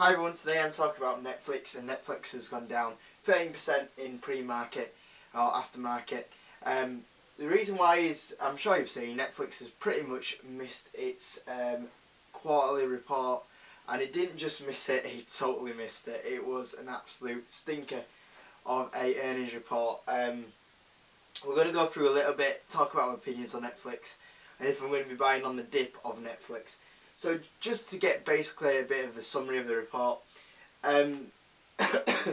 Hi everyone, today I'm talking about Netflix, and Netflix has gone down 13% in pre-market or aftermarket. The reason why is, I'm sure you've seen, Netflix has pretty much missed its quarterly report, and it didn't just miss it, it totally missed it. It was an absolute stinker of a earnings report. We're going to go through a little bit, talk about my opinions on Netflix, and if I'm going to be buying on the dip of Netflix. So just to get basically a bit of the summary of the report,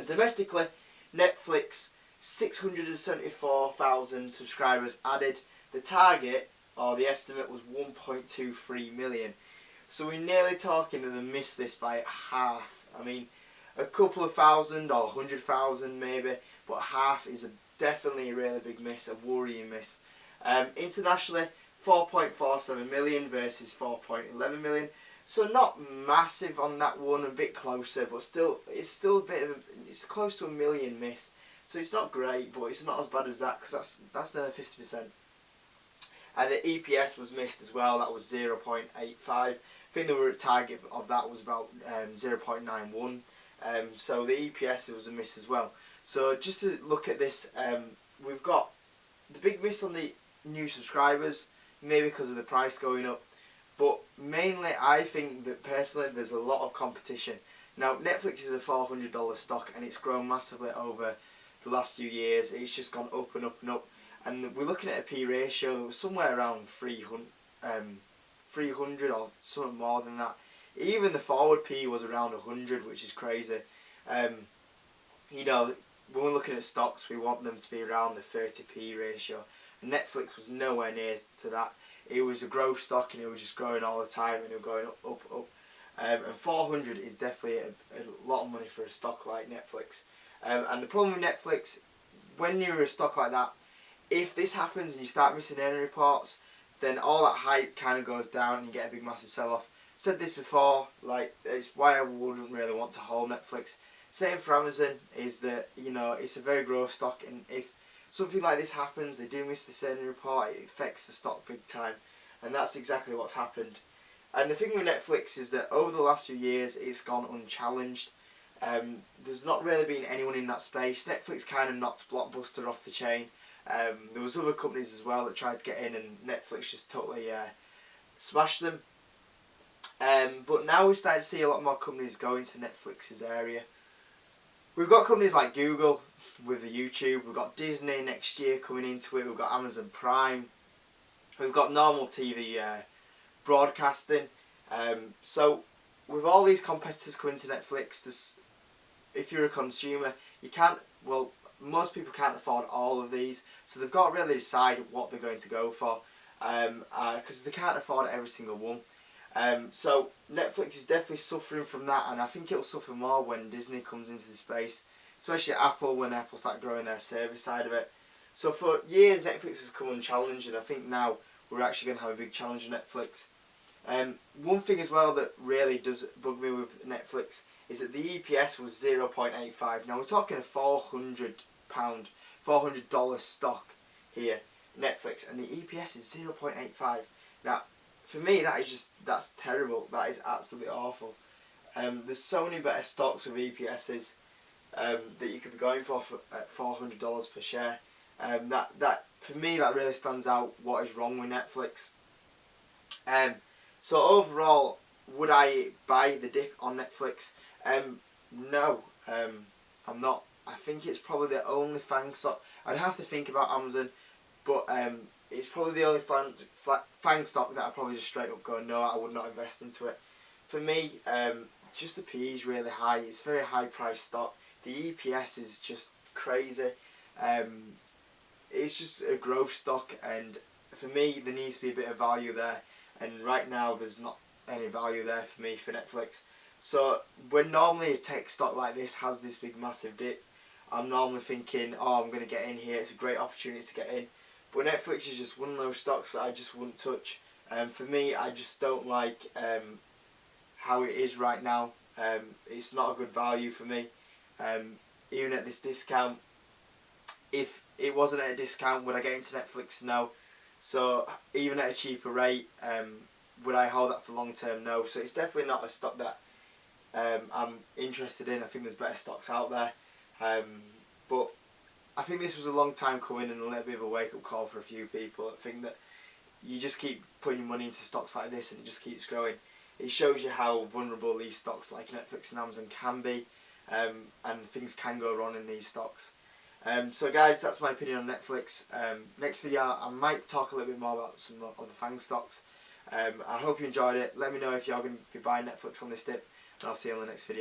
domestically, Netflix, 674,000 subscribers added. The target, or the estimate, was 1.23 million. So we're nearly talking that they missed this by half. I mean, a couple of thousand or 100,000 maybe, but half is definitely a really big miss, a worrying miss. Internationally, 4.47 million versus 4.11 million. So not massive on that one, a bit closer, but still, it's still a bit of it's close to a million miss. So it's not great, but it's not as bad as that, because that's nearly 50%. And the EPS was missed as well. That was 0.85. I think the target of that was about 0.91. So the EPS was a miss as well. So just to look at this, we've got the big miss on the new subscribers, maybe because of the price going up, but mainly I think that personally there's a lot of competition. Now Netflix is a $400 stock, and it's grown massively over the last few years. It's just gone up and up and up, and we're looking at a P ratio that was somewhere around 300 or something more than that. Even the forward P was around 100, which is crazy. You know, when we're looking at stocks, we want them to be around the 30p ratio. And Netflix was nowhere near to that. It was a growth stock, and it was just growing all the time, and it was going up, up, up. And 400 is definitely a lot of money for a stock like Netflix. And the problem with Netflix, when you're a stock like that, if this happens and you start missing earning reports, then all that hype kind of goes down and you get a big massive sell-off. Said this before, like, it's why I wouldn't really want to hold Netflix. Same for Amazon, is that, you know, it's a very growth stock, and if something like this happens, they do miss the earning report, it affects the stock big time, and that's exactly what's happened. And the thing with Netflix is that over the last few years, it's gone unchallenged. There's not really been anyone in that space. Netflix kind of knocked Blockbuster off the chain. There was other companies as well that tried to get in, and Netflix just totally smashed them. But now we're starting to see a lot more companies go into Netflix's area. We've got companies like Google with the YouTube. We've got Disney next year coming into it. We've got Amazon Prime. We've got normal TV broadcasting. So with all these competitors coming to Netflix, if you're a consumer, you can't. Well, most people can't afford all of these, so they've got to really decide what they're going to go for, because they can't afford every single one. So Netflix is definitely suffering from that, and I think it'll suffer more when Disney comes into the space, especially Apple, when Apple start growing their service side of it. So for years Netflix has come unchallenged, and I think now we're actually going to have a big challenge on Netflix. One thing as well that really does bug me with Netflix is that the EPS was 0.85. Now we're talking a $400 stock here, Netflix, and the EPS is 0.85. Now, for me, that's terrible. That is absolutely awful. There's so many better stocks with EPSs that you could be going for at $400 per share. That for me, that really stands out what is wrong with Netflix. So overall, would I buy the dip on Netflix? No, I'm not. I think it's probably the only FANG stock. I'd have to think about Amazon, but it's probably the only FANG stock that I probably just straight up go, no, I would not invest into it. For me, just the PE is really high. It's a very high price stock. The EPS is just crazy. It's just a growth stock, and for me, there needs to be a bit of value there. And right now, there's not any value there for me for Netflix. So when normally a tech stock like this has this big massive dip, I'm normally thinking, oh, I'm going to get in here. It's a great opportunity to get in. But Netflix is just one of those stocks that I just wouldn't touch. For me, I just don't like how it is right now. It's not a good value for me. Even at this discount, if it wasn't at a discount, would I get into Netflix? No. So even at a cheaper rate, would I hold that for long term? No. So it's definitely not a stock that I'm interested in. I think there's better stocks out there. But I think this was a long time coming and a little bit of a wake-up call for a few people. I think that you just keep putting your money into stocks like this and it just keeps growing. It shows you how vulnerable these stocks like Netflix and Amazon can be, and things can go wrong in these stocks. So guys, that's my opinion on Netflix. Next video I might talk a little bit more about some of the FANG stocks. I hope you enjoyed it. Let me know if you're going to be buying Netflix on this dip, and I'll see you on the next video.